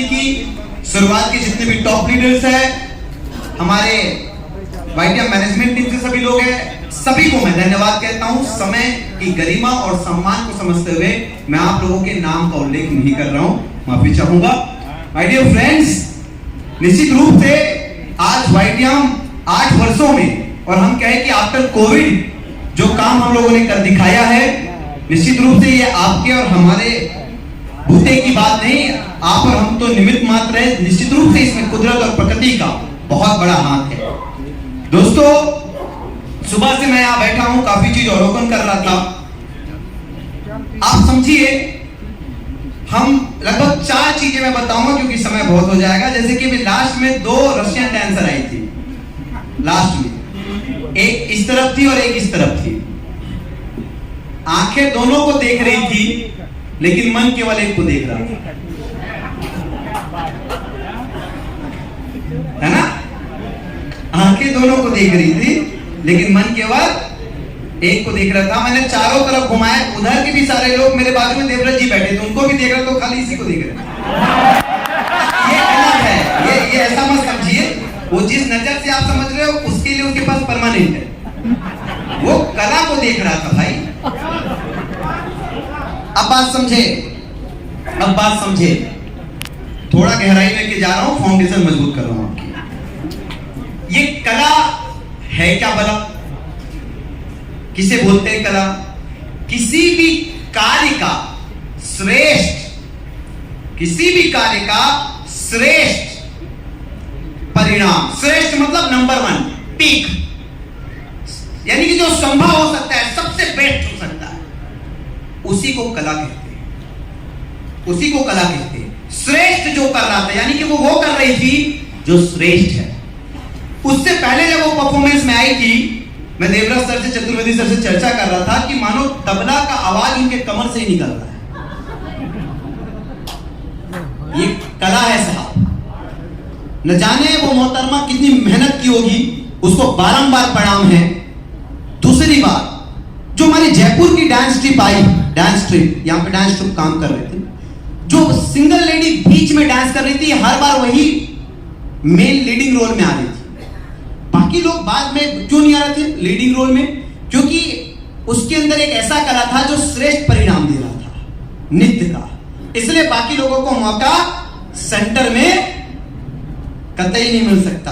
नहीं की। शुरुआत के जितने भी टॉप लीडर्स हैं, हमारे वाईटीएम मैनेजमेंट टीम से सभी लोग हैं, सभी को मैं धन्यवाद कहता हूं। समय की गरिमा और सम्मान को समझते हुए मैं आप लोगों के नाम का उल्लेख नहीं कर रहा हूं, माफी चाहूंगा। माय डियर फ्रेंड्स, निश्चित रूप से आज वाईटीएम 8 वर्षों में, और हम कहें कि आफ्टर कोविड जो काम हम लोगों ने कर दिखाया है, निश्चित रूप से ये आपके और हमारे बूते की बात नहीं, आप और हम तो निमित्त मात्र है। निश्चित रूप से इसमें कुदरत और प्रकृति का बहुत बड़ा हाथ है। दोस्तों, सुबह से मैं यहां बैठा हूं, काफी चीज अवलोकन कर रहा था। आप समझिए, हम लगभग 4 चीजें मैं बताऊंगा क्योंकि समय बहुत हो जाएगा। जैसे कि लास्ट में 2 रशियन डांसर आई थी, लास्ट में एक इस तरफ थी और एक इस तरफ थी। आंखें दोनों को देख रही थी, लेकिन मन केवल एक को देख रहा था, है ना? आंखें दोनों को देख रही थी, लेकिन मन केवल एक को देख रहा था। मैंने चारों तरफ घुमाया, उधर के भी सारे लोग, मेरे बाजू में देवव्रत जी बैठे थे, उनको भी देख रहा, तो खाली इसी को देख रहे। ये गलत है, ये ऐसा मत समझिए। वो जिस नजर से आप समझ रहे हो, उसके लिए उसके पास परमानेंट है। वो कला को देख रहा था भाई। अब बात समझे, थोड़ा गहराई लेके जा रहा हूं, फाउंडेशन मजबूत कर रहा हूं आपकी। ये कला है क्या भला? किसे बोलते हैं कला? किसी भी कार्य का श्रेष्ठ परिणाम, श्रेष्ठ मतलब नंबर 1, पीक, यानी कि जो संभव हो सकता है, सबसे बेस्ट हो सकता है, उसी को कला कहते हैं। श्रेष्ठ जो कर रहा था, यानी कि वो कर रही थी जो श्रेष्ठ है। उससे पहले जब वो परफॉर्मेंस में आई थी, मैं देवव्रत सर से, चतुर्वेदी सर से चर्चा कर रहा था कि मानो तबला का आवाज उनके कमर से ही निकल रहा है। ये कला है साहब। न जाने वो मोहतरमा कितनी मेहनत की होगी, उसको बारंबार प्रणाम है। दूसरी बात, जो हमारी जयपुर की डांस ट्रिप आई, यहाँ पे डांस ट्रिप काम कर रहे थे, जो सिंगल लेडी बीच में डांस कर रही थी, हर बार वही मेन लीडिंग रोल में आ रही थी। बाकी लोग बाद में क्यों नहीं आ रहे थे लीडिंग रोल में? क्योंकि उसके अंदर एक ऐसा कला था जो श्रेष्ठ परिणाम दे रहा था, नृत्य का। इसलिए बाकी लोगों को मौका सेंटर में कतई नहीं मिल सकता,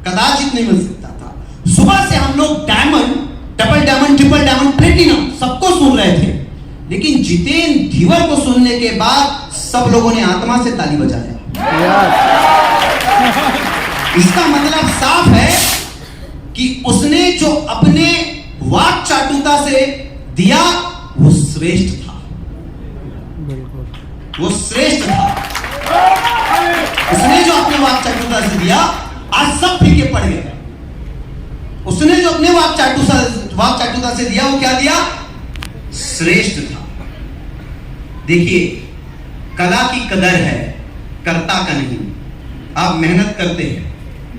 कदाचित नहीं मिल सकता था। सुबह से हम लोग diamond, double diamond, triple diamond, platinum सबको सुन रहे थे, लेकिन जितेंद्र धीवर को सुनने के बाद सब लोगों ने आत्मा से ताली बजाया। इसका मतलब साफ है कि उसने जो अपने वाक चाटुता से दिया वो श्रेष्ठ था, उसने जो अपने वाक चाटुता से दिया, आज सब फीके पड़ गए। उसने जो अपने वाक चाटुता से दिया, वो क्या दिया? श्रेष्ठ था। देखिए, कला की कदर है, कर्ता का नहीं। आप मेहनत करते हैं,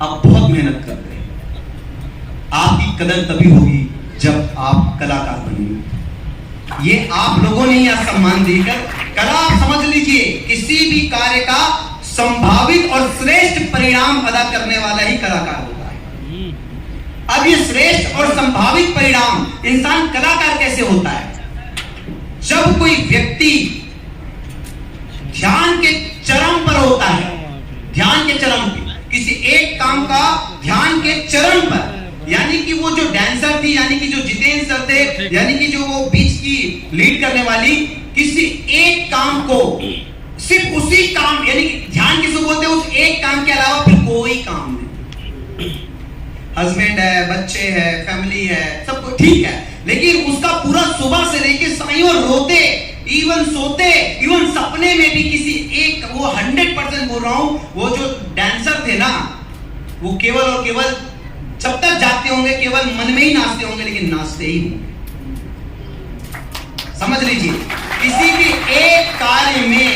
आप बहुत मेहनत करते हैं, आपकी कदर तभी होगी जब आप कलाकार बनेंगे। ये आप लोगों ने यह सम्मान देकर, कला आप समझ लीजिए, किसी भी कार्य का संभावित और श्रेष्ठ परिणाम अदा करने वाला ही कलाकार होता है। अब ये श्रेष्ठ और संभावित परिणाम, इंसान कलाकार कैसे होता है? जब कोई व्यक्ति ध्यान के चरम पर होता है, ध्यान के चरम पे, किसी एक काम का ध्यान के चरम पर, यानी कि वो जो डांसर थी, यानी कि जो जितेंद्र सर थे, यानी कि जो वो बीच की लीड करने वाली, किसी एक काम को, सिर्फ उसी काम, यानी कि ध्यान किसे बोलते हैं? उस एक काम के अलावा फिर कोई काम नहीं। हस्बैंड है, बच्चे है, फैमिली है, सब कुछ ठीक है, लेकिन उसका पूरा सुबह से लेके साइयों रोते, इवन सोते, इवन सपने में भी किसी एक, वो 100% बोल रहा हूं, वो जो डांसर थे ना, वो केवल और केवल जब तक जाते होंगे केवल मन में ही नाचते होंगे, लेकिन नाचते ही होंगे। समझ लीजिए, किसी भी एक कार्य में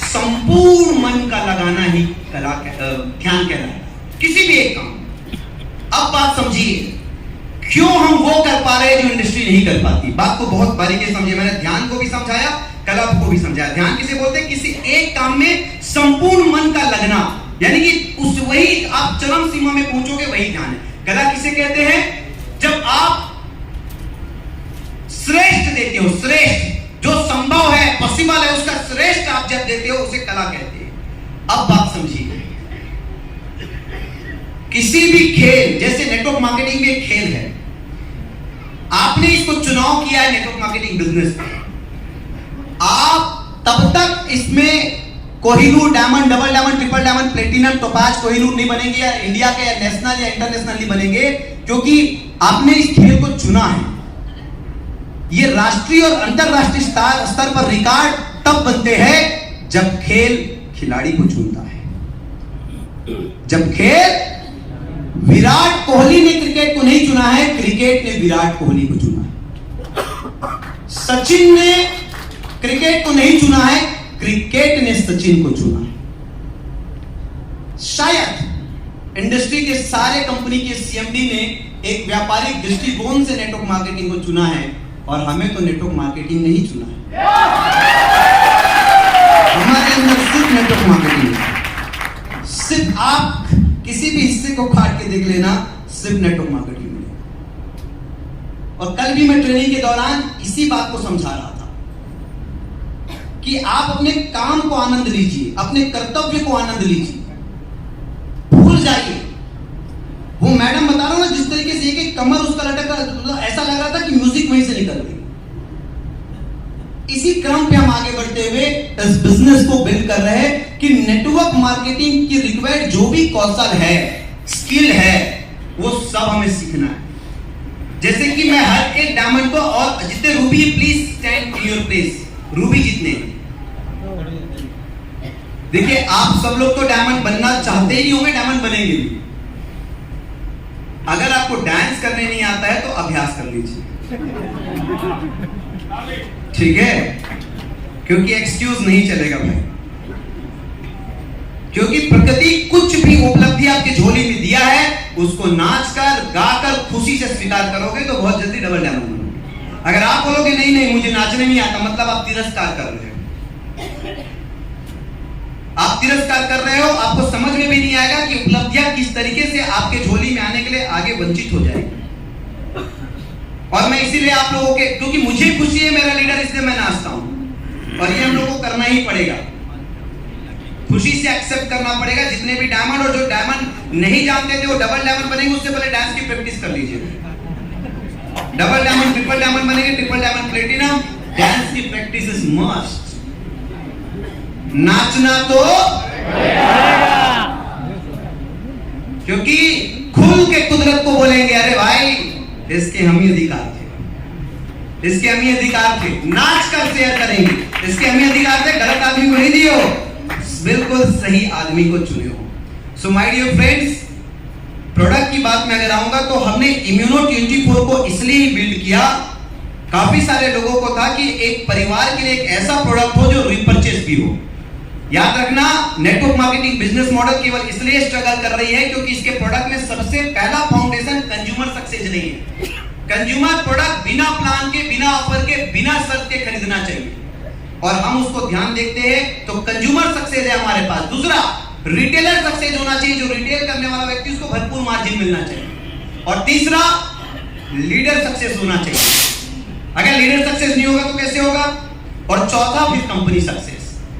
संपूर्ण मन का लगाना ही कला, ध्यान कहलाता है, किसी भी एक काम। अब बात समझिए, क्यों हम वो कर पा रहे हैं जो इंडस्ट्री नहीं कर पाती। बात को बहुत बारीकी से समझिए, मैंने ध्यान को भी समझाया, कला को भी समझाया। ध्यान किसे बोलते हैं? किसी एक काम में संपूर्ण मन का यानी कि उस वही आप चरम सीमा में पहुंचोगे, वही ध्यान है। कला किसे कहते हैं? जब आप श्रेष्ठ देते हो, श्रेष्ठ जो संभव है, पॉसिबल है, उसका श्रेष्ठ आप जब देते हो उसे कला कहते हैं। अब बात समझिए, किसी भी खेल, जैसे नेटवर्क मार्केटिंग भी एक खेल है, आपने इसको चुनाव किया है नेटवर्क मार्केटिंग बिजनेस में, आप तब तक इसमें Kohinoor, diamond, double diamond, triple diamond, platinum, topaz, Kohinoor नहीं बनेंगे, या इंडिया के या नेशनल या इंटरनेशनल नहीं बनेंगे, क्योंकि आपने इस खेल को चुना है। ये राष्ट्रीय और अंतरराष्ट्रीय स्तर पर रिकॉर्ड तब बनते हैं जब खेल खिलाड़ी को चुनता है। जब खेल, विराट कोहली ने क्रिकेट को नहीं चुना है, क्रिकेट ने विराट कोहली को चुना है। सचिन ने क्रिकेट को नहीं चुना है, क्रिकेट ने सचिन को चुना है। शायद इंडस्ट्री के सारे कंपनी के सीएमडी ने एक व्यापारिक दृष्टिकोण से नेटवर्क मार्केटिंग को चुना है, और हमें तो नेटवर्क मार्केटिंग नहीं चुना है। हमारे अंदर सिर्फ नेटवर्क मार्केटिंग है। सिर्फ आप किसी भी हिस्से को काट के देख लेना, सिर्फ नेटवर्क मार्केटिंग में। और कल भी मैं ट्रेनिंग के दौरान इसी बात को समझा रहा था कि आप अपने काम को आनंद लीजिए, अपने कर्तव्य को आनंद लीजिए, भूल जाइए। वो मैडम बता रहा हूं ना, जिस तरीके से एक कमर उसका लटक रहा, ऐसा लग रहा था कि म्यूजिक वहीं से निकल रही। इसी क्रम पे हम आगे बढ़ते हुए इस बिजनेस को बिल्ड कर रहे हैं कि नेटवर्क मार्केटिंग की रिक्वायर्ड जो भी कौशल है, स्किल है, वो सब हमें सीखना है। जैसे कि मैं हर एक डायमंड को, और जितने Ruby, please stand in your place, Ruby जितने, देखिए आप सब लोग तो डायमंड बनना चाहते ही होंगे, डायमंड बनेंगे भी। अगर आपको डांस करने नहीं आता है तो अभ्यास कर लीजिए, ठीक है? क्योंकि एक्सक्यूज नहीं चलेगा भाई, क्योंकि प्रकृति कुछ भी उपलब्धि आपकी झोली में दिया है, उसको नाचकर, गाकर, खुशी से स्वीकार करोगे तो बहुत जल्दी डबल डायमंड बनोगे। अगर आप बोलोगे नहीं नहीं मुझे नाचने नहीं आता, मतलब आप तिरस्कार कर रहे हो। आप तिरस्कार कर रहे हो, आपको समझ में भी नहीं आएगा कि उपलब्धियां किस तरीके से आपके झोली में आने के लिए आगे वंचित हो जाएगी। और मैं इसीलिए आप लोगों के, क्योंकि मुझे खुशी है मेरा लीडर, इसलिए मैं नाचता हूं, और ये हम लोगों को करना ही पड़ेगा, खुशी से एक्सेप्ट करना पड़ेगा। जितने भी डायमंड, और जो डायमंड नहीं जानते थे वो डबल डायमंड बनेंगे, उससे पहले डांस की प्रैक्टिस कर लीजिए। डबल डायमंड, ट्रिपल डायमंड बनेंगे, ट्रिपल डायमंड, प्लेटिनम, डांस की प्रैक्टिस इज मस्ट। नाचना तो क्योंकि खुल के कुदरत को बोलेंगे, अरे भाई इसके हम ही अधिकार थे, इसके हम ही अधिकार थे, नाच कर शेयर करेंगे, इसके हम ही अधिकार थे। गलत आदमी को नहीं दियो, बिल्कुल सही आदमी को चुने हो। So my dear friends, product की बात में अगर आऊंगा तो हमने इम्यूनो 24 को इसलिए ही बिल्ड किया, काफी सारे लोगों को था कि एक परिवार के लिए एक ऐसा प्रोडक्ट हो जो रिपर्चेस भी हो। याद रखना, नेटवर्क मार्केटिंग बिजनेस मॉडल केवल इसलिए स्ट्रगल कर रही है क्योंकि इसके प्रोडक्ट में सबसे पहला फाउंडेशन कंज्यूमर सक्सेस नहीं है। कंज्यूमर प्रोडक्ट बिना प्लान के, बिना ऑफर के, बिना शर्त के खरीदना चाहिए, और हम उसको ध्यान देखते हैं तो कंज्यूमर सक्सेस है हमारे पास। दूसरा, रिटेलर सक्सेस होना चाहिए, जो रिटेल करने वाला व्यक्ति उसको भरपूर मार्जिन मिलना चाहिए। और तीसरा, लीडर सक्सेस होना चाहिए। अगर लीडर सक्सेस नहीं होगा तो कैसे होगा? और चौथा, फिर company success.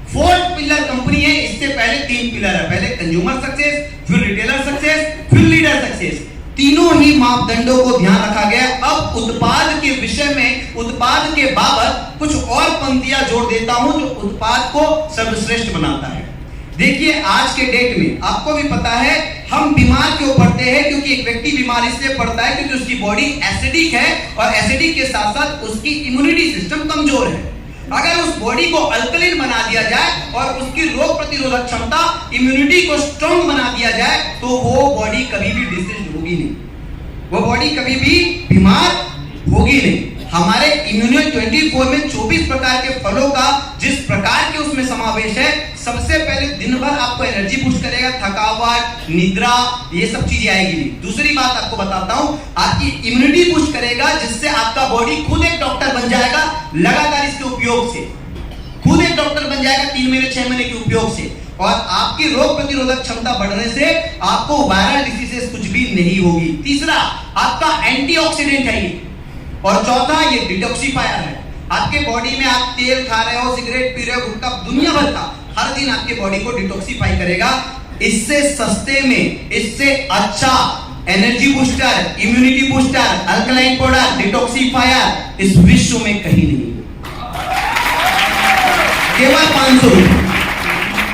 Fourth pillar company है, इससे पहले 3 पिलर है, पहले कंज्यूमर सक्सेस, फिर रिटेलर सक्सेस, फिर लीडर सक्सेस। तीनों ही मापदंडों को ध्यान रखा गया। अब उत्पाद के विषय में, उत्पाद के बाबत कुछ और पंक्तियां जोड़ देता हूं जो उत्पाद को सर्वश्रेष्ठ बनाता है। देखिए आज के डेट में आपको भी पता है हम बीमार क्यों पड़ते हैं, क्योंकि एक व्यक्ति बीमार इसलिए पड़ता है क्योंकि उसकी बॉडी एसिडिक है, और एसिडिक के साथ साथ उसकी इम्यूनिटी सिस्टम कमजोर है। अगर उस बॉडी को अल्कलीन बना दिया जाए और उसकी रोग प्रतिरोधक क्षमता, इम्यूनिटी को स्ट्रॉन्ग बना दिया जाए, तो वो बॉडी कभी भी डिसीज होगी नहीं, वो बॉडी कभी भी बीमार होगी नहीं। हमारे इम्यूनो 24 में 24 प्रकार के फलों का जिस प्रकार के उसमें समावेश है, सबसे पहले दिन भर आपको एनर्जी बूस्ट करेगा, थकावट, निद्रा, ये सब चीजें आएगी। दूसरी बात आपको बताता हूं, आपकी इम्यूनिटी बूस्ट करेगा, जिससे आपका बॉडी खुद एक डॉक्टर बन जाएगा लगातार इसके उपयोग से, खुद एक डॉक्टर बन जाएगा 3 महीने 6 महीने के उपयोग से। और आपकी रोग प्रतिरोधक क्षमता बढ़ने से आपको वायरल डिसीजेस कुछ भी नहीं होगी। तीसरा, आपका एंटीऑक्सीडेंट है ये। और चौथा, ये डिटॉक्सिफायर है। आपके बॉडी में आप तेल खा रहे हो, सिगरेट पी रहे हो, गुटखा, दुनिया भर का, हर दिन आपके बॉडी को डिटॉक्सिफाई करेगा। इससे सस्ते में, इससे अच्छा energy booster, immunity booster, alkaline powder, detoxifier इस विश्व में कहीं नहीं। केवल 500 रुपए,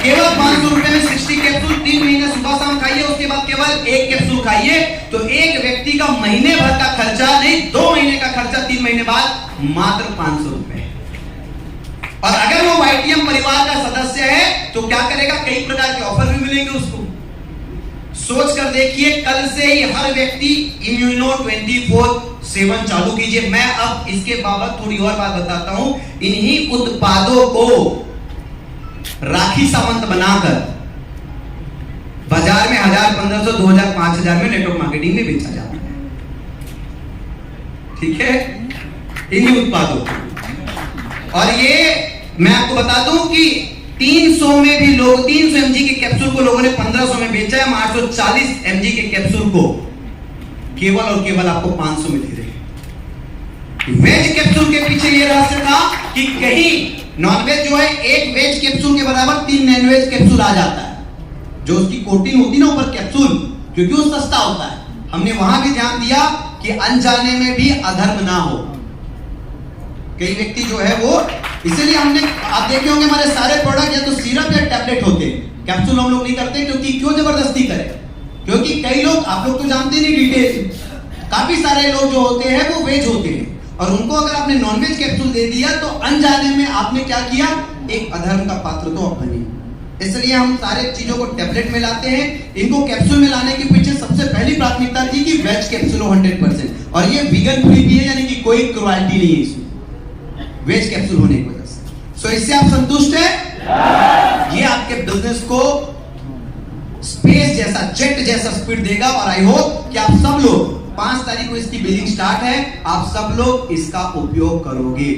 केवल 500 रुपए में 60 कैप्सूल 3 महीने सुबह शाम खाइए। उसके बाद केवल 1 कैप्सूल खाइए तो एक व्यक्ति का महीने भर का खर्चा नहीं, 2 महीने का खर्चा 3 महीने बाद मात्र 500 रुपए। और अगर वो YTM परिवार का सदस्य है तो क्या करेगा, कई प्रकार के ऑफर भी मिलेंगे उसको। सोच कर देखिए, कल से ही हर व्यक्ति इम्यूनो 24/7 चालू कीजिए। मैं अब इसके बाबत थोड़ी और बात बताता हूं। इन्हीं उत्पादों को राखी सावंत बनाकर बाजार में 1000, 1500, 2000, 5000 में नेटवर्क मार्केटिंग में बेचा जाता है। ठीक है, इन्हीं उत्पादों। और ये मैं आपको बता दूं कि 300 में भी लोग 300 mg के कैप्सूल को लोगों ने 1500 में बेचा है। 840 mg के कैप्सूल को केवल और केवल आपको 500 में दे रहे। वेज कैप्सूल के पीछे ये रहस्य था कि कहीं नॉनवेज जो है, एक वेज कैप्सूल के बराबर 3 नॉनवेज कैप्सूल आ जाता है। जो उसकी कोटिंग होती है ना ऊपर कैप्सूल, क्योंकि वो सस्ता होता है। हमने वहां भी ध्यान दिया कि अनजाने में भी अधर्म ना हो। कई व्यक्ति जो है वो, इसलिए हमने, आप देखे होंगे हमारे सारे प्रोडक्ट या तो सिरप या टैबलेट होते हैं। कैप्सूल हम लोग नहीं करते, क्योंकि क्यों जबरदस्ती करें? क्योंकि कई लोग, आप लोग तो जानते नहीं डिटेल, काफी सारे लोग जो होते हैं वो वेज होते हैं, और उनको अगर आपने नॉनवेज कैप्सूल दे दिया तो अनजाने में आपने क्या किया, एक अधर्म का पात्र तो आप बने। इसलिए हम सारे चीजों को टैबलेट में लाते हैं। इनको कैप्सूल में लाने के पीछे सबसे पहली प्राथमिकता थी कि वेज कैप्सूल 100%, और ये वीगन फ्री भी है, यानी कि कोई क्रुएल्टी नहीं है इसमें, वेज कैप्सूल होने की वजह से। सो इससे आप संतुष्ट हैं? ये आपके बिजनेस को स्पेस जैसा, जेट जैसा स्पीड देगा। और आई होप कि आप सब लोग, 5 तारीख को इसकी बिलिंग स्टार्ट है, आप सब लोग इसका उपयोग करोगे।